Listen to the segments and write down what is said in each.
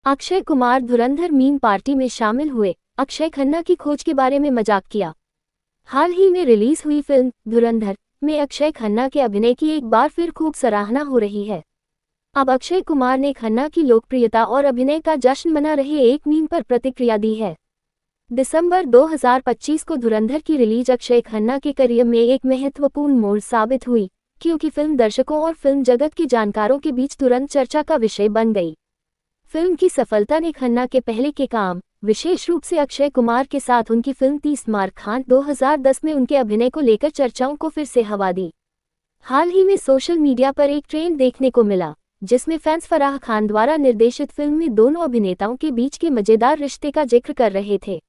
अक्षय कुमार धुरंधर meme party में शामिल हुए, अक्षय खन्ना की खोज के बारे में मजाक किया। हाल ही में रिलीज हुई फिल्म धुरंधर में अक्षय खन्ना के अभिनय की एक बार फिर खूब सराहना हो रही है। अब अक्षय कुमार ने खन्ना की लोकप्रियता और अभिनय का जश्न मना रहे एक मीम पर प्रतिक्रिया दी है। दिसंबर 2025 को धुरंधर की रिलीज अक्षय खन्ना के करियर में एक महत्वपूर्ण मोड़ साबित हुई, क्योंकि फिल्म दर्शकों और फिल्म जगत के जानकारों के बीच तुरंत चर्चा का विषय बन गई। फिल्म की सफलता ने खन्ना के पहले के काम, विशेष रूप से अक्षय कुमार के साथ उनकी फिल्म 30 मार खान 2010 में उनके अभिनय को लेकर चर्चाओं को फिर से हवा दी। हाल ही में सोशल मीडिया पर एक ट्रेंड देखने को मिला, जिसमें फैंस फराह खान द्वारा निर्देशित फिल्म में दोनों अभिनेताओं के बीच के मजेदार रिश्ते का जिक्र कर रहे थे।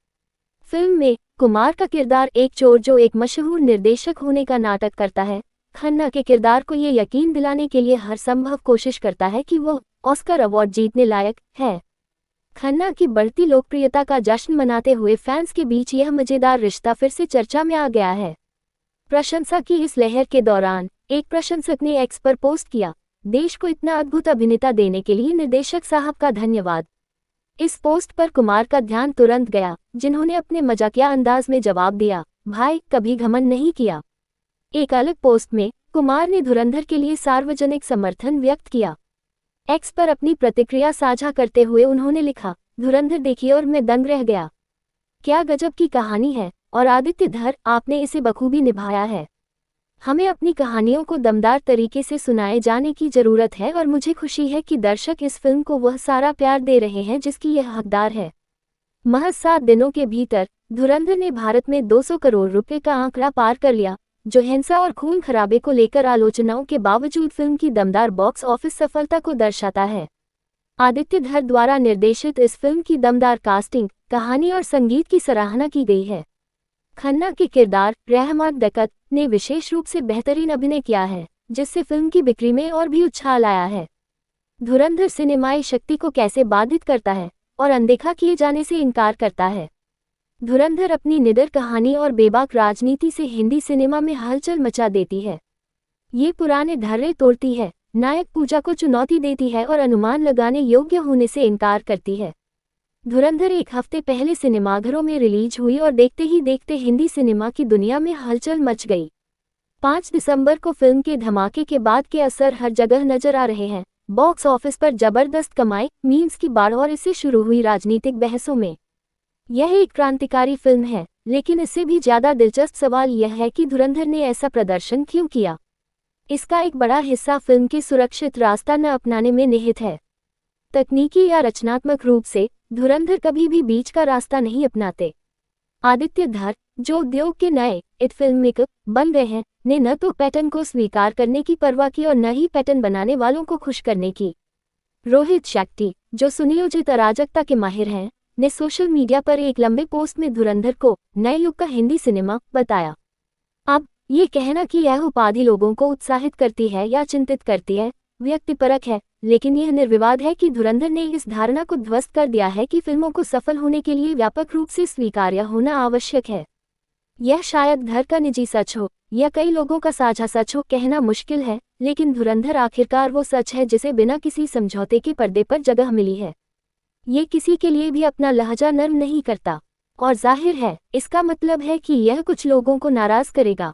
फिल्म में कुमार का किरदार एक चोर जो एक मशहूर निर्देशक होने का नाटक करता है, खन्ना के किरदार को ये यकीन दिलाने के लिए हर संभव कोशिश करता है कि वो ऑस्कर अवार्ड जीतने लायक है। खन्ना की बढ़ती लोकप्रियता का जश्न मनाते हुए फैंस के बीच यह मजेदार रिश्ता फिर से चर्चा में आ गया है। प्रशंसा की इस लहर के दौरान एक प्रशंसक ने एक्स पर पोस्ट किया, देश को इतना अद्भुत अभिनेता देने के लिए निर्देशक साहब का धन्यवाद। इस पोस्ट पर कुमार का ध्यान तुरंत गया, जिन्होंने अपने मजाकिया अंदाज में जवाब दिया, भाई कभी घमंड नहीं किया। एक अलग पोस्ट में कुमार ने धुरंधर के लिए सार्वजनिक समर्थन व्यक्त किया। एक्स पर अपनी प्रतिक्रिया साझा करते हुए उन्होंने लिखा, धुरंधर देखिए और मैं दंग रह गया। क्या गजब की कहानी है, और आदित्य धर आपने इसे बखूबी निभाया है। हमें अपनी कहानियों को दमदार तरीके से सुनाए जाने की जरूरत है और मुझे खुशी है कि दर्शक इस फिल्म को वह सारा प्यार दे रहे हैं जिसकी यह हकदार है। महज 7 दिनों के भीतर धुरंधर ने भारत में 200 करोड़ रुपए का आंकड़ा पार कर लिया, जो हिंसा और खून खराबे को लेकर आलोचनाओं के बावजूद फिल्म की दमदार बॉक्स ऑफिस सफलता को दर्शाता है। आदित्य धर द्वारा निर्देशित इस फिल्म की दमदार कास्टिंग, कहानी और संगीत की सराहना की गई है। खन्ना के किरदार रहमान दक्कत ने विशेष रूप से बेहतरीन अभिनय किया है, जिससे फिल्म की बिक्री में और भी उछाल आया है। धुरंधर सिनेमाई शक्ति को कैसे बाधित करता है और अनदेखा किए जाने से इनकार करता है। धुरंधर अपनी निडर कहानी और बेबाक राजनीति से हिंदी सिनेमा में हलचल मचा देती है। ये पुराने धर्रे तोड़ती है, नायक पूजा को चुनौती देती है और अनुमान लगाने योग्य होने से इनकार करती है। धुरंधर एक हफ्ते पहले सिनेमाघरों में रिलीज हुई और देखते ही देखते हिंदी सिनेमा की दुनिया में हलचल मच गई। 5 दिसंबर को फिल्म के धमाके के बाद के असर हर जगह नजर आ रहे हैं। बॉक्स ऑफिस पर जबरदस्त कमाई, मीम्स की बाढ़ और इससे शुरू हुई राजनीतिक बहसों में यह एक क्रांतिकारी फिल्म है, लेकिन इससे भी ज्यादा दिलचस्प सवाल यह है कि धुरंधर ने ऐसा प्रदर्शन क्यों किया। इसका एक बड़ा हिस्सा फिल्म के सुरक्षित रास्ता न अपनाने में निहित है। तकनीकी या रचनात्मक रूप से धुरंधर कभी भी बीच का रास्ता नहीं अपनाते। आदित्य धर, जो उद्योग के नए फिल्म मेकर बन गए हैं, ने न तो पैटर्न को स्वीकार करने की परवाह की और न ही पैटर्न बनाने वालों को खुश करने की। रोहित शेट्टी, जो सुनियोजित अराजकता के माहिर हैं, ने सोशल मीडिया पर एक लंबे पोस्ट में धुरंधर को नए युग का हिंदी सिनेमा बताया। अब ये कहना कि यह उपाधि लोगों को उत्साहित करती है या चिंतित करती है व्यक्तिपरक है, लेकिन यह निर्विवाद है कि धुरंधर ने इस धारणा को ध्वस्त कर दिया है कि फिल्मों को सफल होने के लिए व्यापक रूप से स्वीकार्य होना आवश्यक है। यह शायद धर का निजी सच हो या कई लोगों का साझा सच हो, कहना मुश्किल है, लेकिन धुरंधर आखिरकार वो सच है जिसे बिना किसी समझौते के पर्दे पर जगह मिली है। ये किसी के लिए भी अपना लहजा नर्म नहीं करता, और जाहिर है इसका मतलब है कि यह कुछ लोगों को नाराज करेगा।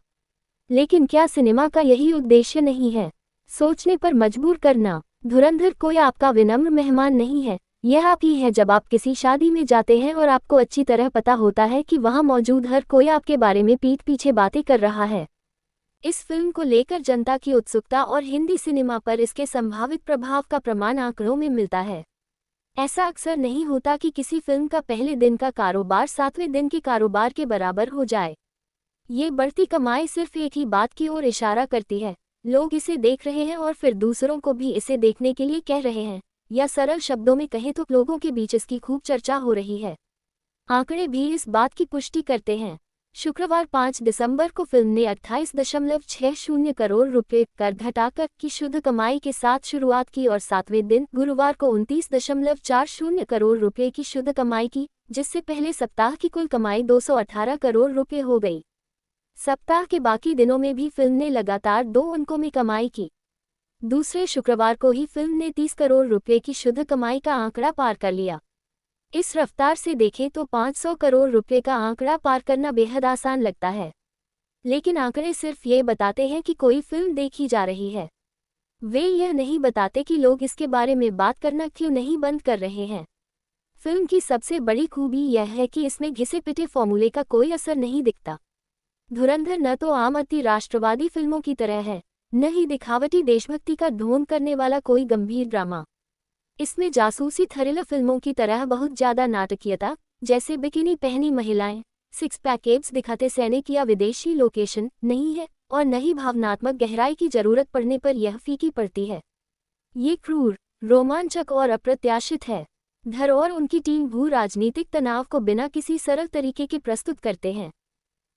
लेकिन क्या सिनेमा का यही उद्देश्य नहीं है, सोचने पर मजबूर करना। धुरंधर कोई आपका विनम्र मेहमान नहीं है, यह आप ही है जब आप किसी शादी में जाते हैं और आपको अच्छी तरह पता होता है कि वहां मौजूद हर कोई आपके बारे में पीठ पीछे बातें कर रहा है। इस फिल्म को लेकर जनता की उत्सुकता और हिंदी सिनेमा पर इसके संभावित प्रभाव का प्रमाण आंकड़ों में मिलता है। ऐसा अक्सर नहीं होता कि किसी फिल्म का पहले दिन का कारोबार 7वें दिन के कारोबार के बराबर हो जाए। ये बढ़ती कमाई सिर्फ एक ही बात की ओर इशारा करती है, लोग इसे देख रहे हैं और फिर दूसरों को भी इसे देखने के लिए कह रहे हैं, या सरल शब्दों में कहें तो लोगों के बीच इसकी खूब चर्चा हो रही है। आंकड़े भी इस बात की पुष्टि करते हैं। शुक्रवार 5 दिसंबर को फिल्म ने 28.60 करोड़ रुपए कर घटाकर की शुद्ध कमाई के साथ शुरुआत की और 7वें दिन गुरुवार को 29.40 करोड़ रुपए की शुद्ध कमाई की, जिससे पहले सप्ताह की कुल कमाई 218 करोड़ रुपए हो गई। सप्ताह के बाकी दिनों में भी फिल्म ने लगातार 2 अंकों में कमाई की। दूसरे शुक्रवार को ही फिल्म ने 30 करोड़ रुपए की शुद्ध कमाई का आंकड़ा पार कर लिया। इस रफ्तार से देखें तो 500 करोड़ रुपए का आंकड़ा पार करना बेहद आसान लगता है, लेकिन आंकड़े सिर्फ ये बताते हैं कि कोई फिल्म देखी जा रही है। वे यह नहीं बताते कि लोग इसके बारे में बात करना क्यों नहीं बंद कर रहे हैं। फिल्म की सबसे बड़ी खूबी यह है कि इसमें घिसे पिटे फॉर्मूले का कोई असर नहीं दिखता। धुरंधर न तो आम अति राष्ट्रवादी फिल्मों की तरह है, न ही दिखावटी देशभक्ति का ढोंग करने वाला कोई गंभीर ड्रामा। इसमें जासूसी थ्रिलर फिल्मों की तरह बहुत ज्यादा नाटकीयता, जैसे बिकिनी पहनी महिलाएं, सिक्स पैक एब्स दिखाते सैनिक या विदेशी लोकेशन नहीं है, और न ही भावनात्मक गहराई की जरूरत पड़ने पर यह फीकी पड़ती है। ये क्रूर, रोमांचक और अप्रत्याशित है। धर और उनकी टीम भू राजनीतिक तनाव को बिना किसी सरल तरीके के प्रस्तुत करते हैं।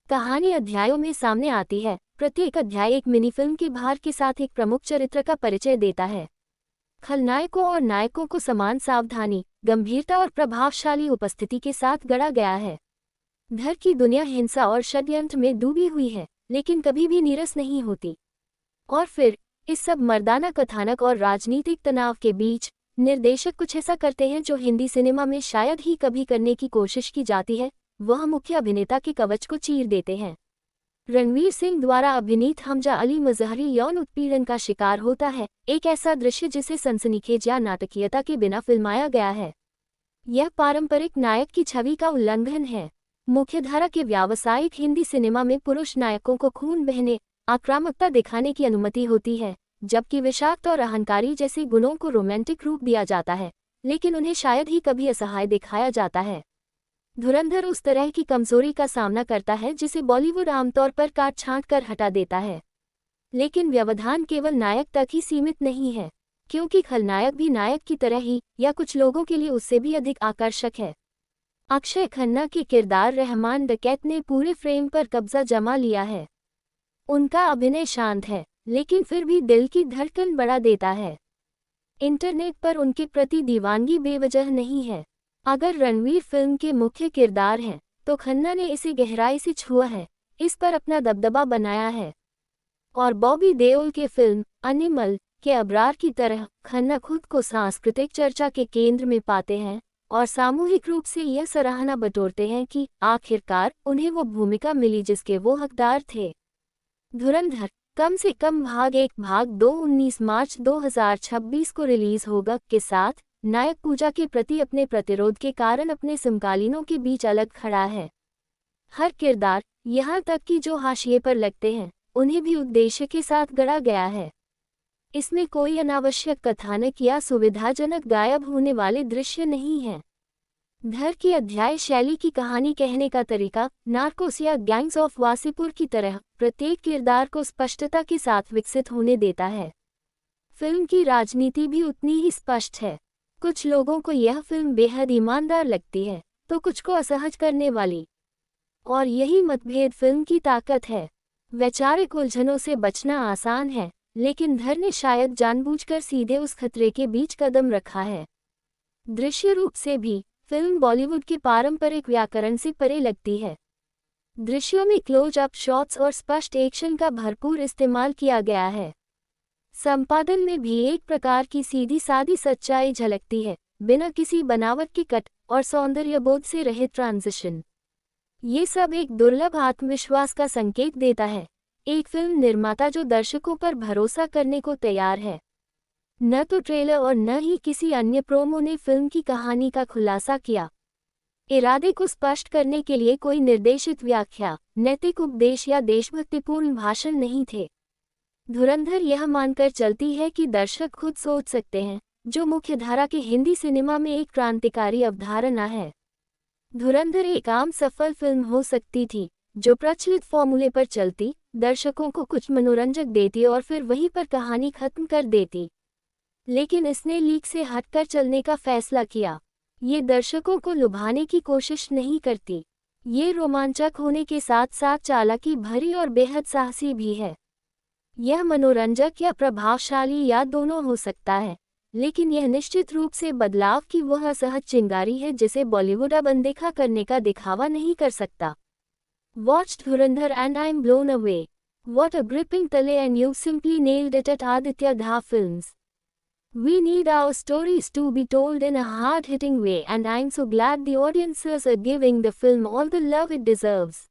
कहानी अध्यायों में सामने आती है। प्रत्येक अध्याय एक मिनी फिल्म के भार के साथ एक प्रमुख चरित्र का परिचय देता है। खलनायकों और नायकों को समान सावधानी, गंभीरता और प्रभावशाली उपस्थिति के साथ गढ़ा गया है। धर की दुनिया हिंसा और षड्यंत्र में डूबी हुई है, लेकिन कभी भी नीरस नहीं होती। और फिर इस सब मर्दाना कथानक और राजनीतिक तनाव के बीच निर्देशक कुछ ऐसा करते हैं जो हिंदी सिनेमा में शायद ही कभी करने की कोशिश की जाती है। वह मुख्य अभिनेता के कवच को चीर देते हैं। रणवीर सिंह द्वारा अभिनीत हमजा अली मजहरी यौन उत्पीड़न का शिकार होता है, एक ऐसा दृश्य जिसे सनसनीखेज या नाटकीयता के बिना फिल्माया गया है। यह पारंपरिक नायक की छवि का उल्लंघन है। मुख्यधारा के व्यावसायिक हिंदी सिनेमा में पुरुष नायकों को खून बहने, आक्रामकता दिखाने की अनुमति होती है, जबकि विषाक्त और अहंकारी जैसे गुणों को रोमांटिक रूप दिया जाता है, लेकिन उन्हें शायद ही कभी असहाय दिखाया जाता है। धुरंधर उस तरह की कमजोरी का सामना करता है जिसे बॉलीवुड आमतौर पर काट छांट कर हटा देता है। लेकिन व्यवधान केवल नायक तक ही सीमित नहीं है, क्योंकि खलनायक भी नायक की तरह ही या कुछ लोगों के लिए उससे भी अधिक आकर्षक है। अक्षय खन्ना के किरदार रहमान डकैत ने पूरे फ्रेम पर कब्जा जमा लिया है। उनका अभिनय शांत है, लेकिन फिर भी दिल की धड़कन बढ़ा देता है। इंटरनेट पर उनके प्रति दीवानगी बेवजह नहीं है। अगर रणवीर फिल्म के मुख्य किरदार हैं, तो खन्ना ने इसे गहराई से छुआ है, इस पर अपना दबदबा बनाया है। और बॉबी देओल के फिल्म एनिमल के अबरार की तरह खन्ना खुद को सांस्कृतिक चर्चा के केंद्र में पाते हैं और सामूहिक रूप से यह सराहना बटोरते हैं कि आखिरकार उन्हें वो भूमिका मिली जिसके वो हकदार थे। धुरंधर कम से कम भाग 1 भाग 2 19 मार्च 2026 को रिलीज होगा के साथ नायक पूजा के प्रति अपने प्रतिरोध के कारण अपने समकालीनों के बीच अलग खड़ा है। हर किरदार, यहाँ तक कि जो हाशिए पर लगते हैं, उन्हें भी उद्देश्य के साथ गढ़ा गया है। इसमें कोई अनावश्यक कथानक या सुविधाजनक गायब होने वाले दृश्य नहीं हैं। धर की अध्याय शैली की कहानी कहने का तरीका नार्कोस या गैंग्स ऑफ वासेपुर की तरह प्रत्येक किरदार को स्पष्टता के साथ विकसित होने देता है। फिल्म की राजनीति भी उतनी ही स्पष्ट है। कुछ लोगों को यह फिल्म बेहद ईमानदार लगती है, तो कुछ को असहज करने वाली। और यही मतभेद फिल्म की ताकत है। वैचारिक उलझनों से बचना आसान है, लेकिन धर ने शायद जानबूझकर सीधे उस खतरे के बीच कदम रखा है। दृश्य रूप से भी फिल्म बॉलीवुड के पारंपरिक व्याकरण से परे लगती है। दृश्यों में क्लोज अप शॉट्स और स्पष्ट एक्शन का भरपूर इस्तेमाल किया गया है। संपादन में भी एक प्रकार की सीधी सादी सच्चाई झलकती है, बिना किसी बनावट के कट और सौंदर्यबोध से रहित ट्रांजिशन। ये सब एक दुर्लभ आत्मविश्वास का संकेत देता है। एक फिल्म निर्माता जो दर्शकों पर भरोसा करने को तैयार है। न तो ट्रेलर और न ही किसी अन्य प्रोमो ने फिल्म की कहानी का खुलासा किया। इरादे को स्पष्ट करने के लिए कोई निर्देशित व्याख्या, नैतिक उपदेश या देशभक्तिपूर्ण भाषण नहीं थे। धुरंधर यह मानकर चलती है कि दर्शक खुद सोच सकते हैं, जो मुख्यधारा के हिंदी सिनेमा में एक क्रांतिकारी अवधारणा है। धुरंधर एक आम सफल फिल्म हो सकती थी, जो प्रचलित फॉर्मूले पर चलती, दर्शकों को कुछ मनोरंजक देती और फिर वहीं पर कहानी खत्म कर देती। लेकिन इसने लीक से हटकर चलने का फैसला किया। ये दर्शकों को लुभाने की कोशिश नहीं करती। ये रोमांचक होने के साथ साथ चालाकी भरी और बेहद साहसी भी है। यह मनोरंजक या प्रभावशाली या दोनों हो सकता है, लेकिन यह निश्चित रूप से बदलाव की वह असहज चिंगारी है जिसे बॉलीवुड अब अनदेखा करने का दिखावा नहीं कर सकता। Watch Dhurandhar and I am blown away. What a gripping tale, and you simply nailed it at Aditya Dha Films. We need our stories to be told in a hard-hitting way, and I'm so glad the audiences are giving the film all the love it deserves.